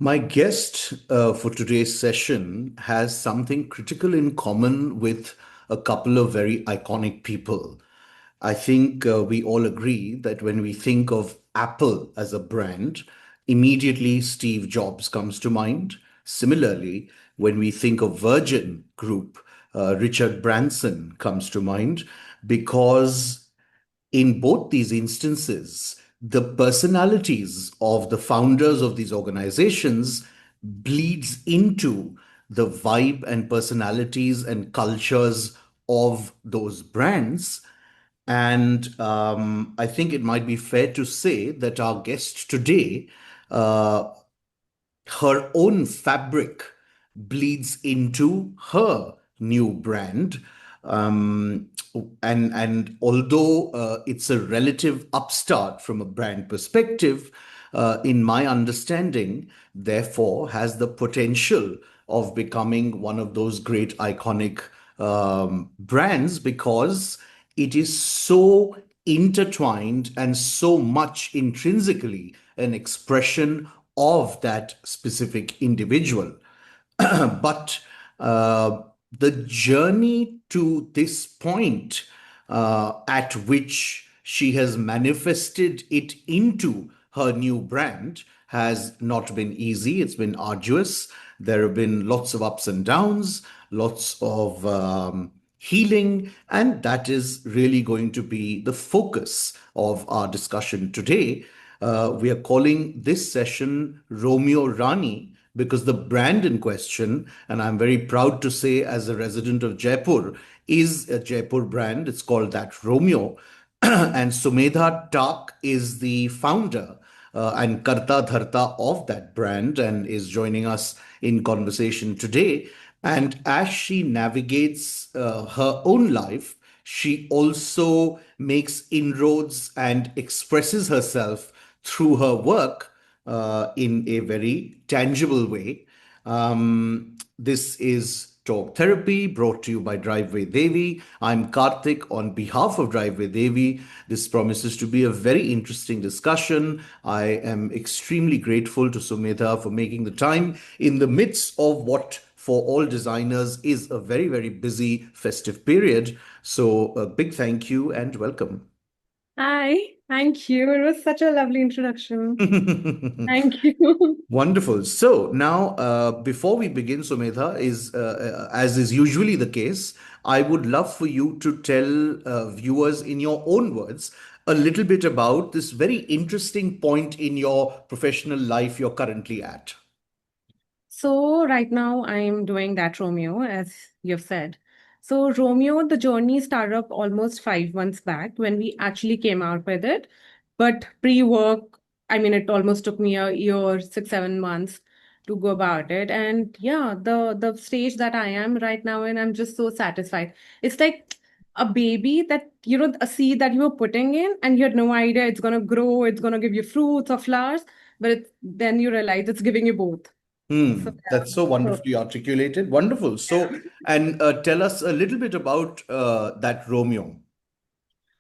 My guest for today's session has something critical in common with a couple of very iconic people. I think we all agree that when we think of Apple as a brand, immediately Steve Jobs comes to mind. Similarly, when we think of Virgin Group, Richard Branson comes to mind because in both these instances, the personalities of the founders of these organizations bleeds into the vibe and personalities and cultures of those brands. And I think it might be fair to say that our guest today, uh, her own fabric bleeds into her new brand. Um, and although it's a relative upstart from a brand perspective, in my understanding, therefore, has the potential of becoming one of those great iconic brands because it is so intertwined and so much intrinsically an expression of that specific individual. But uh, the journey to this point at which she has manifested it into her new brand has not been easy. It's been arduous. There have been lots of ups and downs, lots of healing, and that is really going to be the focus of our discussion today. We are calling this session Romeo Rani because the brand in question, and I'm very proud to say, as a resident of Jaipur, is a Jaipur brand. It's called ThatRomeo. And Sumedha Tak is the founder and Karta Dharta of that brand and is joining us in conversation today. And as she navigates her own life, she also makes inroads and expresses herself through her work in a very tangible way. This is Talk Therapy brought to you by Driveway Devi. I'm Karthik on behalf of Driveway Devi. This promises to be a very interesting discussion. I am extremely grateful to Sumedha for making the time in the midst of what for all designers is a very, very busy festive period. So, a big thank you and welcome. Hi, thank you. It was such a lovely introduction. Thank you. Wonderful. So now, before we begin, Sumedha, as is usually the case, I would love for you to tell viewers in your own words a little bit about this very interesting point in your professional life you're currently at. So, right now I'm doing that Romeo, as you've said. So, Romeo, the journey started up almost 5 months back when we actually came out with it. But pre-work, I mean, it almost took me a year, 6, 7 months to go about it. And yeah, the stage that I am right now in, I'm just so satisfied. It's like a baby that, a seed that you were putting in, and you had no idea it's gonna grow, it's gonna give you fruits or flowers, but then you realize it's giving you both. So That's so yeah. So wonderfully articulated. Wonderful. So, yeah. and tell us a little bit about that Romeo.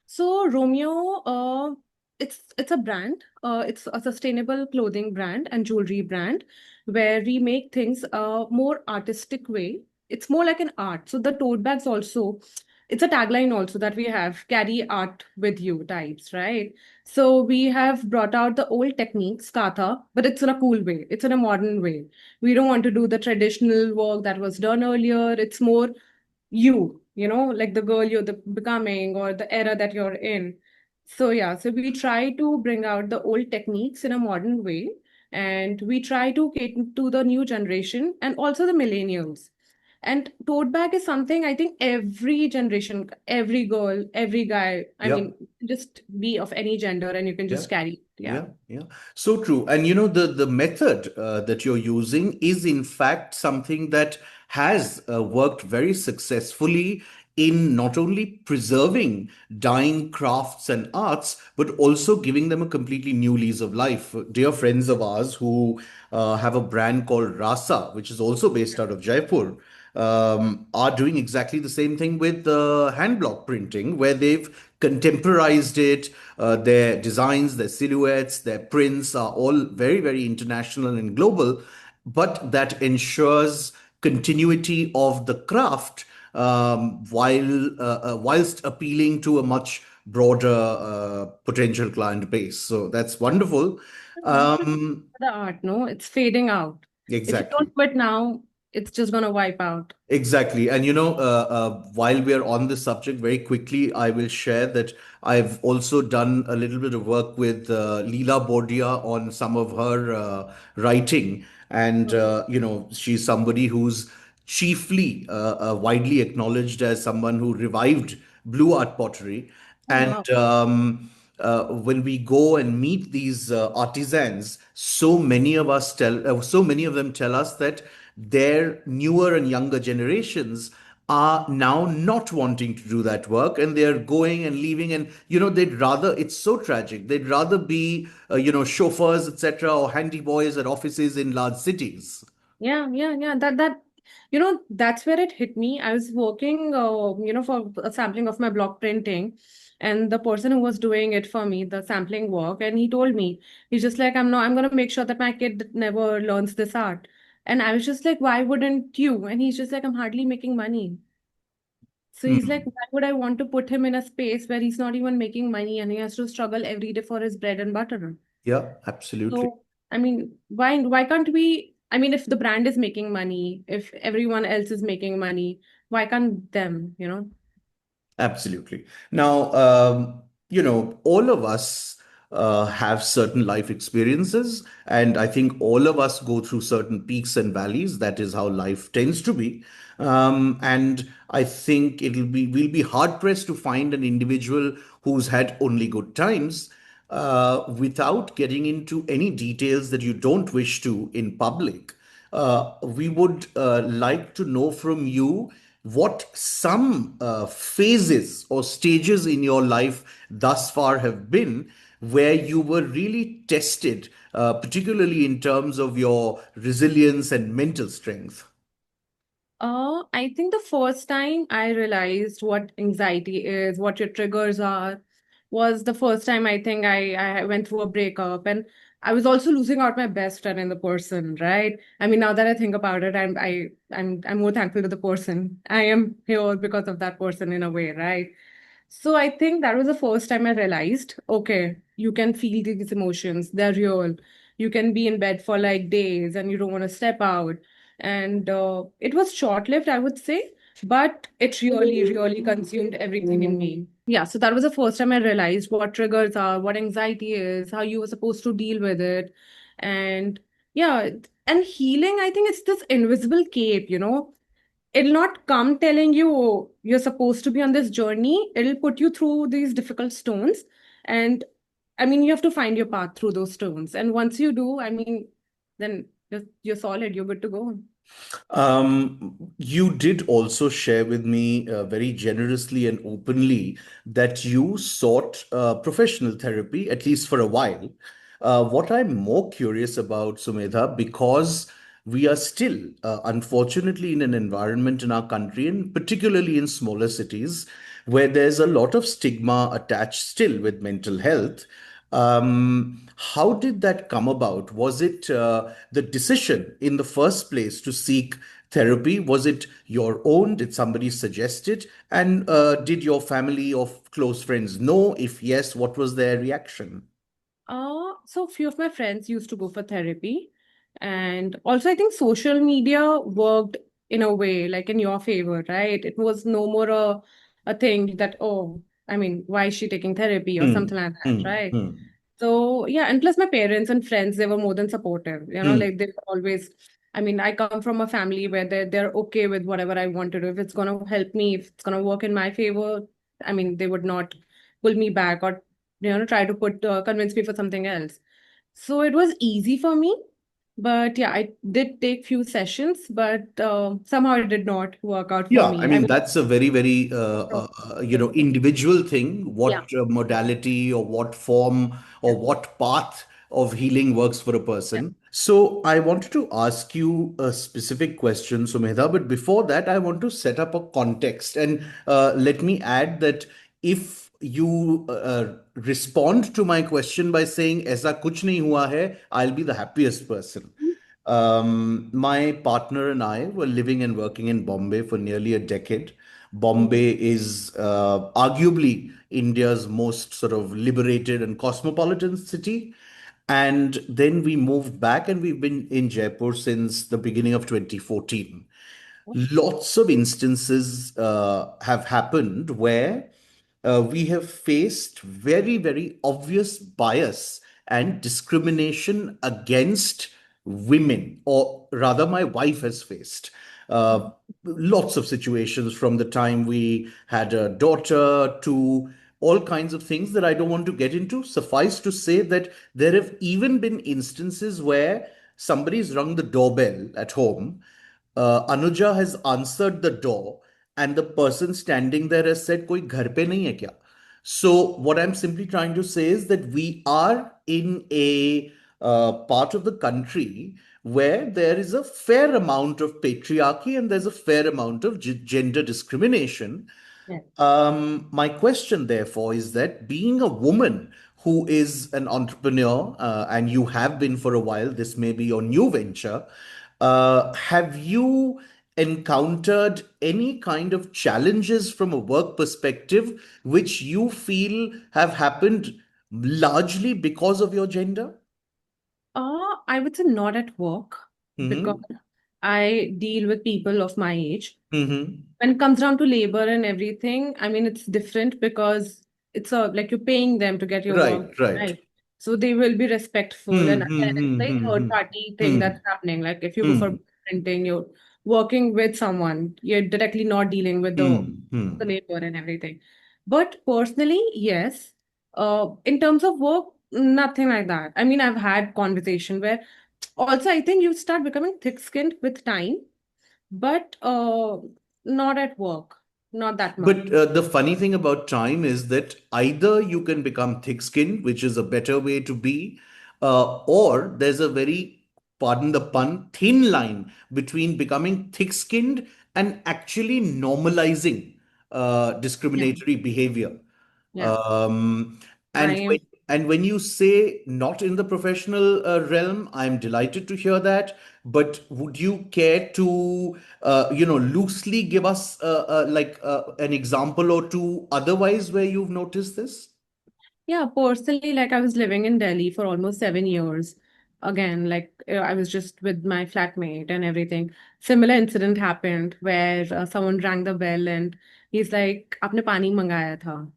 So Romeo, it's a brand. It's a sustainable clothing brand and jewelry brand where we make things a more artistic way. It's more like an art. So the tote bags also, it's a tagline also that we have carry art with you types, right? So we have brought out the old techniques, katha, but it's in a cool way. It's in a modern way. We don't want to do the traditional work that was done earlier. It's more like the girl you're becoming or the era that you're in. So yeah, so we try to bring out the old techniques in a modern way, and we try to cater to the new generation and also the millennials. And tote bag is something I think every generation, every girl, every guy, I Yeah. mean, just be of any gender and you can Yeah. just carry it. Yeah. Yeah, so true. And the method that you're using is in fact something that has worked very successfully in not only preserving dying crafts and arts, but also giving them a completely new lease of life. Dear friends of ours who have a brand called Rasa, which is also based out of Jaipur, are doing exactly the same thing with hand block printing, where they've contemporized it. Their designs, their silhouettes, their prints are all very, very international and global, but that ensures continuity of the craft whilst appealing to a much broader potential client base. So that's wonderful. You should Um, the art, no? It's fading out. If you exactly. don't quit now, it's just gonna wipe out. Exactly. And while we are on this subject, very quickly, I will share that I've also done a little bit of work with Leela Bordia on some of her writing. And, she's somebody who's chiefly widely acknowledged as someone who revived blue art pottery. Oh, wow. And when we go and meet these artisans, so many of them tell us that their newer and younger generations are now not wanting to do that work, and they're going and leaving, and they'd rather, it's so tragic, they'd rather be chauffeurs, etc., or handy boys at offices in large cities. Yeah, yeah, yeah. That's where it hit me. I was working, for a sampling of my block printing, and the person who was doing it for me, the sampling work, and he told me, he's just like, I'm gonna make sure that my kid never learns this art. And I was just like, why wouldn't you? And he's just like, I'm hardly making money. So he's like, Hmm. why would I want to put him in a space where he's not even making money and he has to struggle every day for his bread and butter? Yeah, absolutely. So, I mean, why can't we? I mean, if the brand is making money, if everyone else is making money, why can't them? Absolutely. Now, all of us have certain life experiences, and I think all of us go through certain peaks and valleys. That is how life tends to be. And I think we'll be hard pressed to find an individual who's had only good times without getting into any details that you don't wish to in public. We would like to know from you what some phases or stages in your life thus far have been where you were really tested, particularly in terms of your resilience and mental strength. I think the first time I realized what anxiety is, what your triggers are, was the first time I think I went through a breakup, and I was also losing out my best friend in the person, right? I mean, now that I think about it, I'm more thankful to the person. I am here because of that person in a way, right? So I think that was the first time I realized, okay, you can feel these emotions, they're real. You can be in bed for like days and you don't want to step out. And it was short-lived, I would say, but it really, really consumed everything in me. Yeah, so that was the first time I realized what triggers are, what anxiety is, how you were supposed to deal with it. And yeah, and healing, I think it's this invisible cape. It'll not come telling you, oh, you're supposed to be on this journey. It'll put you through these difficult stones. And I mean, you have to find your path through those stones. And once you do, I mean, then you're solid, you're good to go. You did also share with me very generously and openly that you sought professional therapy, at least for a while. What I'm more curious about, Sumedha, because we are still, unfortunately, in an environment in our country, and particularly in smaller cities, where there's a lot of stigma attached still with mental health. How did that come about? Was it the decision in the first place to seek therapy? Was it your own? Did somebody suggest it? And did your family or close friends know? If yes, what was their reaction? So a few of my friends used to go for therapy. And also, I think social media worked in a way, like in your favor, right? It was no more a thing that, oh, I mean, why is she taking therapy or Hmm, something like that, hmm, right? hmm, So yeah, and plus my parents and friends, they were more than supportive. hmm. Like they always, I mean, I come from a family where they're okay with whatever I want to do. If it's gonna help me, if it's gonna work in my favor, I mean, they would not pull me back or try to convince me for something else. So it was easy for me. But yeah, I did take few sessions, but somehow it did not work out for Yeah, I me. I mean, mean, that's a very, very, individual thing. yeah. What modality or what form Yeah. or what path of healing works for a Yeah. person. So I wanted to ask you a specific question, Sumedha, but before that, I want to set up a context. And let me add that if you respond to my question by saying, "Aisa kuch nahi hua hai," I'll be the happiest person. My partner and I were living and working in Bombay for nearly a decade. Oh, Bombay is arguably India's most sort of liberated and cosmopolitan city. And then we moved back, and we've been in Jaipur since the beginning of 2014. Lots of instances have happened where we have faced very, very obvious bias and discrimination against women, or rather, my wife has faced lots of situations from the time we had a daughter to all kinds of things that I don't want to get into. Suffice to say that there have even been instances where somebody's rung the doorbell at home. Anuja has answered the door, and the person standing there has said, "Koi ghar pe nahi hai kya?" So, what I'm simply trying to say is that we are in a part of the country where there is a fair amount of patriarchy and there's a fair amount of gender discrimination. yes. My question, therefore, is that being a woman who is an entrepreneur, and you have been for a while, this may be your new venture, have you encountered any kind of challenges from a work perspective which you feel have happened largely because of your gender? I would say not at work because Mm-hmm. I deal with people of my age. Mm-hmm. When it comes down to labor and everything, I mean, it's different because it's a like you're paying them to get your work, Right, right. right? So they will be respectful. And Hmm, again, hmm, it's hmm, like hmm, third hmm. party thing Hmm, that's happening. Like if you go for hmm, printing, you're working with someone, you're directly not dealing with hmm, the hmm. labor and everything. But personally, yes. In terms of work, nothing like that. I mean, I've had conversation where also I think you start becoming thick-skinned with time, but not at work, not that much. But the funny thing about time is that either you can become thick skinned, which is a better way to be, or there's a very, pardon the pun, thin line between becoming thick skinned and actually normalizing Yeah, discriminatory behavior. yeah. Um, I and when, am. and when you say not in the professional realm, I'm delighted to hear that. But would you care to, loosely give us like an example or two otherwise where you've noticed this? Yeah, personally, like I was living in Delhi for almost 7 years. Again, like I was just with my flatmate and everything. Similar incident happened where someone rang the bell and he's like, "आपने पानी मंगाया था."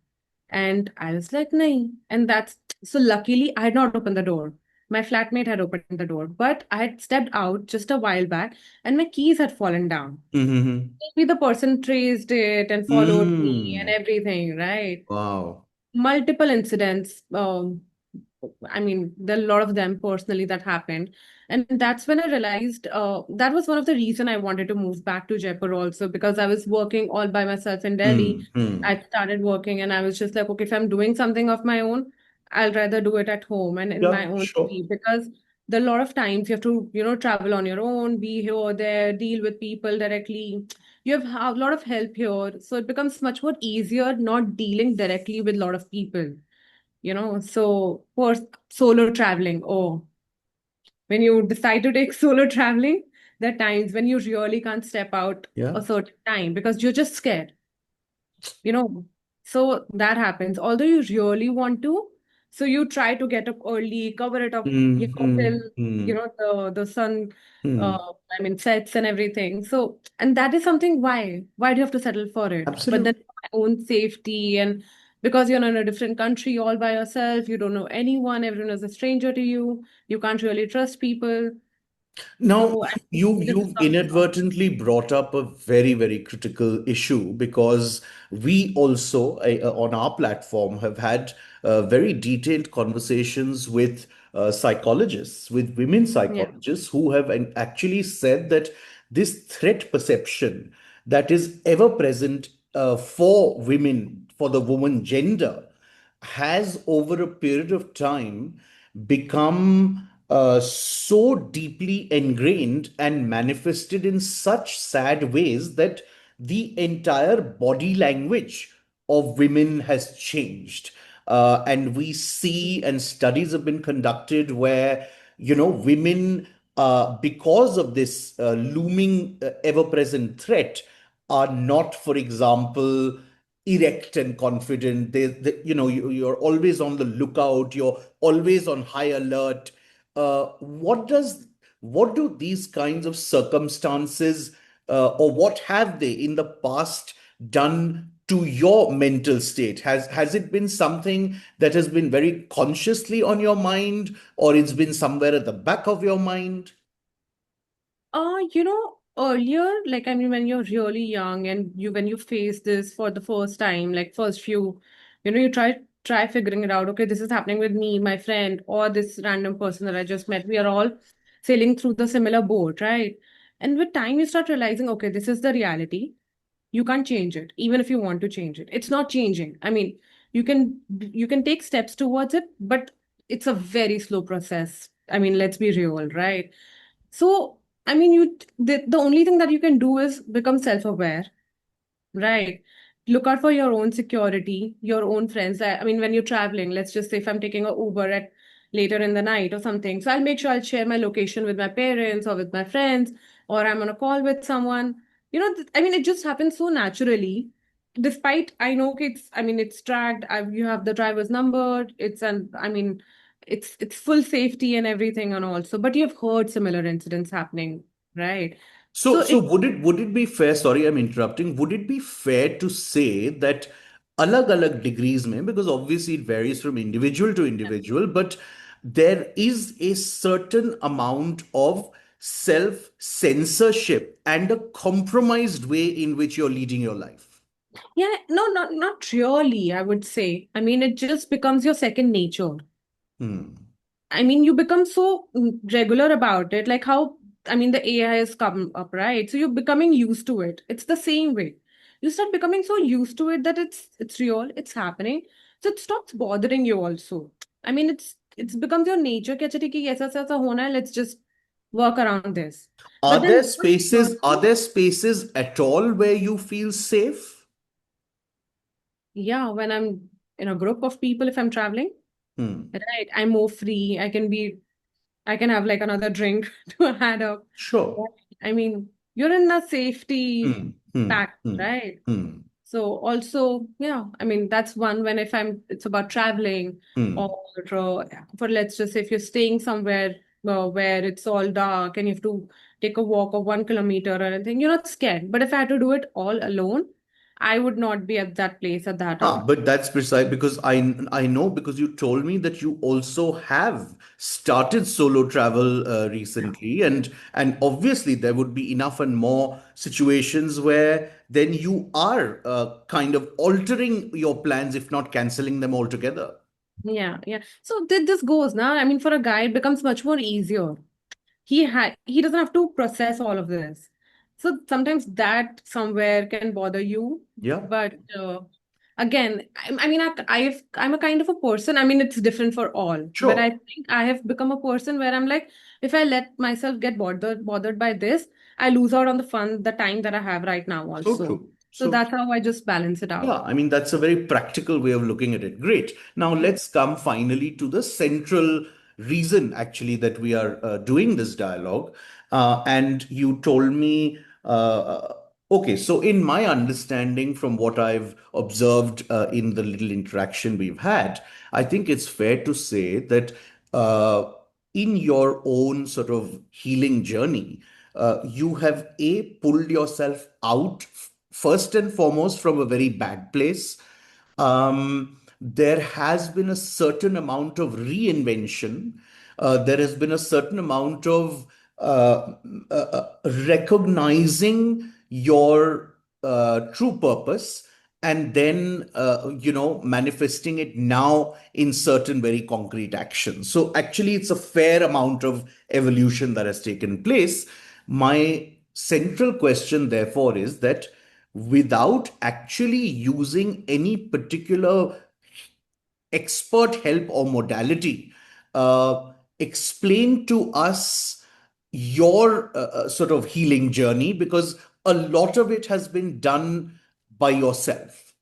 And I was like, "नहीं." And that's so luckily I had not opened the door. My flatmate had opened the door, but I had stepped out just a while back and my keys had fallen down. Mm-hmm. Maybe the person traced it and followed me and Mm. everything, right? Wow. Multiple incidents. I mean, there are a lot of them personally that happened. And that's when I realized that was one of the reason I wanted to move back to Jaipur also because I was working all by myself in Delhi. Mm-hmm. I started working and I was just like, okay, if I'm doing something of my own, I'll rather do it at home and in Yeah, my own sure. speed because there are a lot of times you have to, travel on your own, be here or there, deal with people directly. You have a lot of help here. So it becomes much more easier not dealing directly with a lot of people, So for solo traveling, oh, when you decide to take solo traveling, there are times when you really can't step out Yeah. a certain time because you're just scared you know so that happens although you really want to, so you try to get up early, cover it up, till Mm-hmm. the sun Mm-hmm. I mean sets and everything. So and that is something, why do you have to settle for it? But then Absolutely. my own safety, and because you're in a different country all by yourself, you don't know anyone, everyone is a stranger to you, you can't really trust people. Now, So I think this is you've something. inadvertently brought up a very, very critical issue because we also on our platform have had very detailed conversations with psychologists, with women Yeah, psychologists who have actually said that this threat perception that is ever present for women, for the woman gender, has over a period of time become so deeply ingrained and manifested in such sad ways that the entire body language of women has changed. And we see, and studies have been conducted where, women, because of this looming, ever present threat, are not, for example, erect and confident. You're always on the lookout, you're always on high alert. What do these kinds of circumstances, or what have they in the past done to your mental state? Has it been something that has been very consciously on your mind, or it's been somewhere at the back of your mind? Earlier, like I mean, when you're really young and when you face this for the first time, like first few, you try figuring it out. Okay, this is happening with me, my friend, or this random person that I just met. We are all sailing through the similar boat, right? And with time, you start realizing, okay, this is the reality. You can't change it, even if you want to change it. It's not changing. I mean, you can take steps towards it, but it's a very slow process. I mean, let's be real, right? So, I mean, the only thing that you can do is become self-aware. Right. Look out for your own security, your own friends. I mean, when you're traveling, let's just say if I'm taking a Uber at later in the night or something. So I'll make sure I'll share my location with my parents or with my friends, or I'm on a call with someone. I mean, it just happens so naturally. Despite I know I mean, it's tracked. You have the driver's number. I mean, it's full safety and everything and also. But you've heard similar incidents happening, right? So, So so it would it be fair? Sorry, I'm interrupting. Would it be fair to say that alag degrees mein, because obviously it varies from individual to individual, but there is a certain amount of self censorship and a compromised way in which you're leading your life. Yeah, no, not really, I would say. I mean, it just becomes your second nature. Hmm. I mean, you become so regular about it, like how, I mean, the AI has come up, right? So you're becoming used to it. It's the same way. You start becoming so used to it that it's real, it's happening. So it stops bothering you also. I mean, it's becomes your nature. कि अच्छा ठीक है, ऐसा ऐसा ऐसा होना है, let's just work around this. But then Are there spaces at all where you feel safe? yeah, when I'm in a group of people, if I'm traveling, Hmm. right, I'm more free. I can have like another drink to add up. Sure. Right? I mean, you're in the safety Hmm. Hmm. pack, Hmm. right? Hmm. So also, yeah, I mean, that's one when if it's about traveling Hmm. or for let's just say if you're staying somewhere where it's all dark and you have to take a walk of 1 kilometer or anything, you're not scared. But if I had to do it all alone, I would not be at that place at that hour. But that's precise because I know because you told me that you also have started solo travel recently, and obviously there would be enough and more situations where then you are kind of altering your plans, if not canceling them altogether. Yeah, yeah. So this goes now. I mean, for a guy, it becomes much more easier. He doesn't have to process all of this. So sometimes that somewhere can bother you. Yeah, But again, I mean, I'm a kind of a person. I mean, it's different for all. But I sure. think I have become a person where I'm like, if I let myself get bothered by this, I lose out on the fun, the time that I have right now So also. true. So So that's how I just balance it yeah, out. I mean, that's a very practical way of looking at it. Great. Now, let's come finally to the central reason, actually, that we are doing this dialogue. And you told me, okay, so in my understanding from what I've observed in the little interaction we've had, I think it's fair to say that uh, in your own sort of healing journey, you have pulled yourself out first and foremost from a very bad place. There has been a certain amount of reinvention. There has been a certain amount of recognizing your true purpose, and then manifesting it now in certain very concrete actions. So actually it's a fair amount of evolution that has taken place. My central question therefore is that without actually using any particular expert help or modality, explain to us your sort of healing journey, because a lot of it has been done by yourself.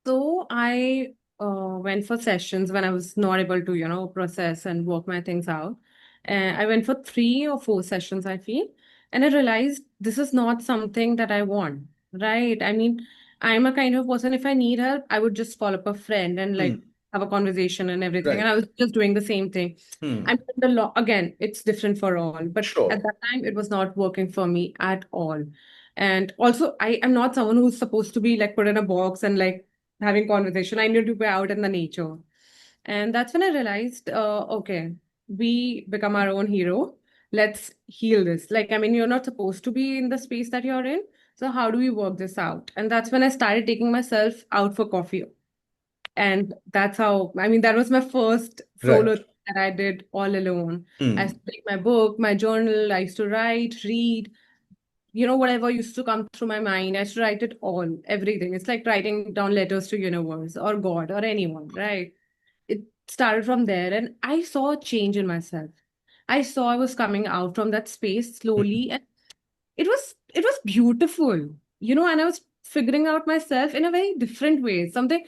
So I went for sessions when I was not able to, process and work my things out. And I went for 3 or 4 sessions, I feel. And I realized this is not something that I want, right? I mean, I'm a kind of person, if I need help, I would just call up a friend and Hmm. like have a conversation and everything. And Right. I was just doing the same thing. Hmm. I mean, the law, again, it's different for all. But at Sure. that time, it was not working for me at all. And also, I am not someone who's supposed to be like put in a box and like having conversation. I need to be out in the nature. And that's when I realized, okay, we become our own hero. Let's heal this. Like, I mean, you're not supposed to be in the space that you're in. So how do we work this out? And that's when I started taking myself out for coffee. And that's how, I mean, that was my first solo Right. thing that I did all alone. I used Hmm. to take my book, my journal, I used to write, read, whatever used to come through my mind. I used to write it all, everything. It's like writing down letters to universe or God or anyone, right? It started from there, and I saw a change in myself. I saw I was coming out from that space Hmm. slowly, and it was beautiful, and I was figuring out myself in a very different way. Something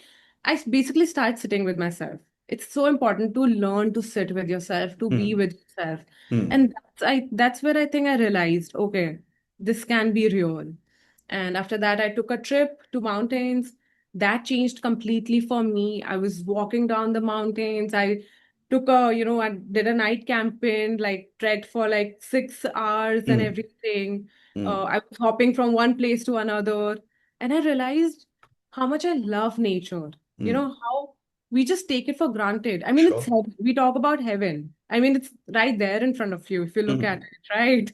basically start sitting with myself. It's so important to learn to sit with yourself, to be Hmm. with yourself. Hmm. And that's where I think I realized, okay, this can be real. And after that, I took a trip to mountains. That changed completely for me. I was walking down the mountains. I did a night camping, like trekked for like 6 hours and Hmm. everything. Hmm. I was hopping from one place to another, and I realized how much I love nature. Hmm. How we just take it for granted. I mean, it's Sure. heaven. We talk about heaven. I mean, it's right there in front of you if you look at Hmm. it, right?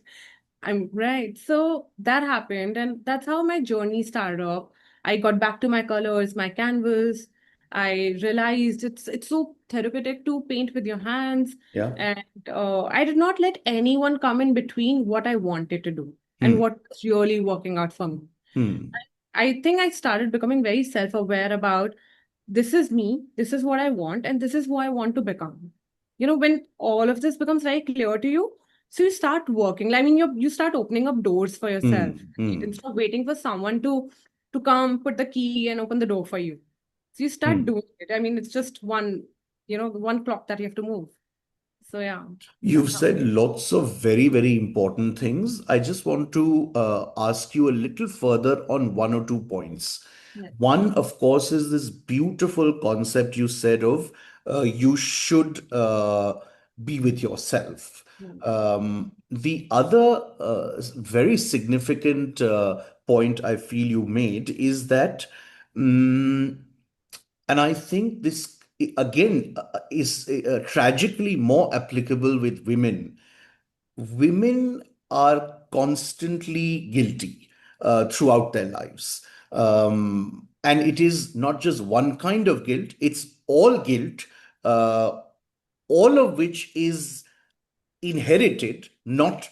I'm right. So that happened, and that's how my journey started off. I got back to my colors, my canvas. I realized it's so therapeutic to paint with your hands, Yeah. and I did not let anyone come in between what I wanted to do and Hmm. what was really working out for me. Hmm. I think I started becoming very self-aware about this is me, this is what I want, and this is who I want to become. When all of this becomes very clear to you, so you start working. I mean, you start opening up doors for yourself, Hmm. right? Hmm. Instead of waiting for someone to come, put the key, and open the door for you. So you start Hmm. doing it. I mean, it's just one clock that you have to move. So yeah, You've that's how. said lots of very, very important things. I just want to ask you a little further on one or two points. Yes. One, of course, is this beautiful concept you said of you should be with yourself. Yes. The other very significant point I feel you made is that. mm and I think this, again, is tragically more applicable with women. Women are constantly guilty throughout their lives. And it is not just one kind of guilt, it's all guilt, uh, all of which is inherited, not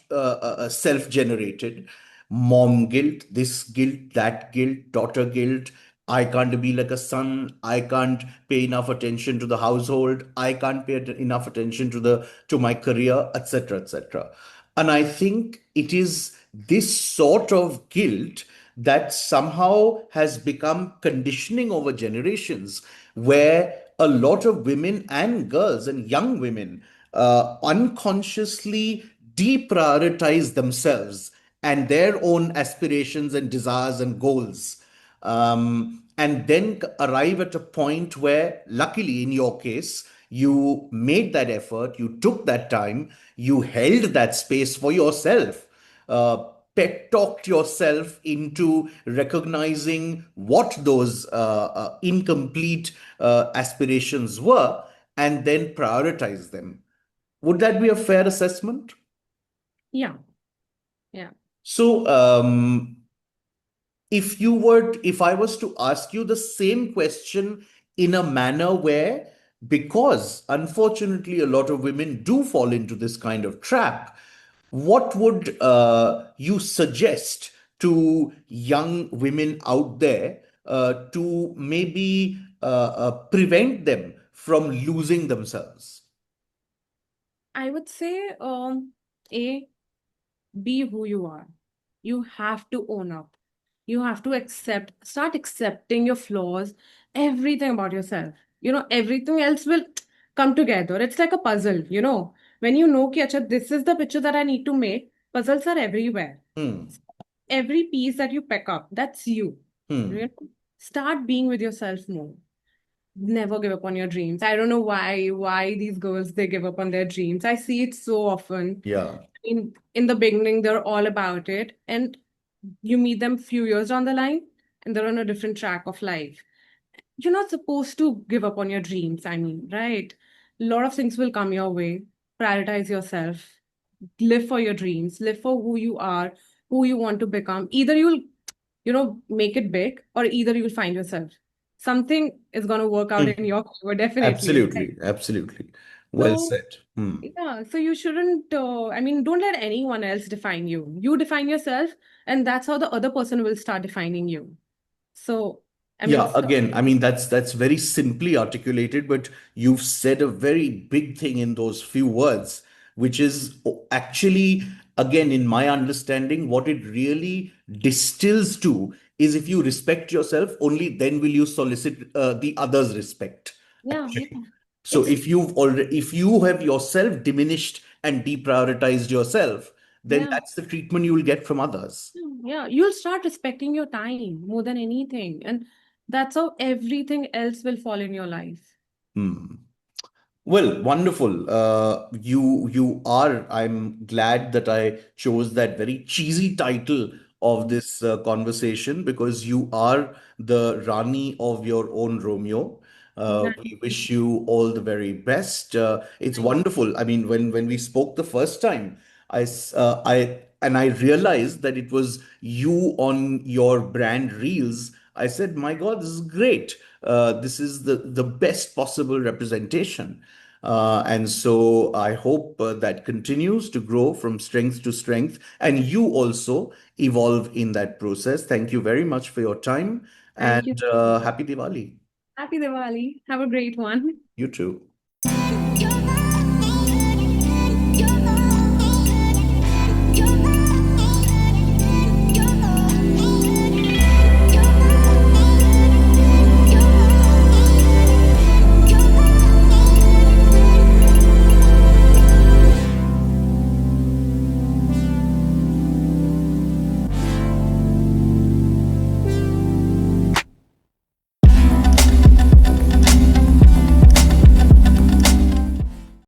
self generated. Mom guilt, this guilt, that guilt, daughter guilt. I can't be like a son. I can't pay enough attention to the household. I can't pay enough attention to my career, etc., etc. And I think it is this sort of guilt that somehow has become conditioning over generations, where a lot of women and girls and young women unconsciously deprioritize themselves and their own aspirations and desires and goals. And then arrive at a point where, luckily in your case, you made that effort, you took that time, you held that space for yourself, pet talked yourself into recognizing what those incomplete aspirations were, and then prioritize them. Would that be a fair assessment? Yeah. Yeah. So, if I was to ask you the same question in a manner where, because unfortunately a lot of women do fall into this kind of trap, what would you suggest to young women out there to maybe prevent them from losing themselves? I would say, A, be who you are. You have to own up. You have to start accepting your flaws, everything about yourself. Everything else will come together. It's like a puzzle. When you know, ki, acha, this is the picture that I need to make, puzzles are everywhere. Hmm. Every piece that you pick up, that's you. You Hmm. know? Start being with yourself more. Never give up on your dreams. I don't know why these girls they give up on their dreams. I see it so often. Yeah. In the beginning, they're all about it, and you meet them few years down the line, and they're on a different track of life. You're not supposed to give up on your dreams. I mean, right? A lot of things will come your way. Prioritize yourself. Live for your dreams. Live for who you are, who you want to become. Either you'll make it big, or either you'll find yourself. Something is going to work out in Hmm. your favor, definitely. Right? Absolutely. Absolutely. Well So, said. Hmm. yeah, so you shouldn't, don't let anyone else define you. You define yourself, and that's how the other person will start defining you. So, Yeah, stop. again, I mean that's very simply articulated, but you've said a very big thing in those few words, which is actually, again, in my understanding, what it really distills to is if you respect yourself, only then will you solicit the others' respect, Yeah, yeah. actually. So It's, if you have yourself diminished and deprioritized yourself, then yeah. that's the treatment you will get from others. Yeah, you'll start respecting your time more than anything. And that's how everything else will fall in your life. Hmm. Well, wonderful. You are. I'm glad that I chose that very cheesy title of this conversation because you are the Rani of your own Romeo. We Thank wish you all the very best. It's thank wonderful. I mean, when we spoke the first time, I realized that it was you on your brand reels. I said, "My God, this is great. This is the best possible representation." And so I hope that continues to grow from strength to strength, and you also evolve in that process. Thank you very much for your time, thank you. and happy Diwali. Happy Diwali. Have a great one. You too.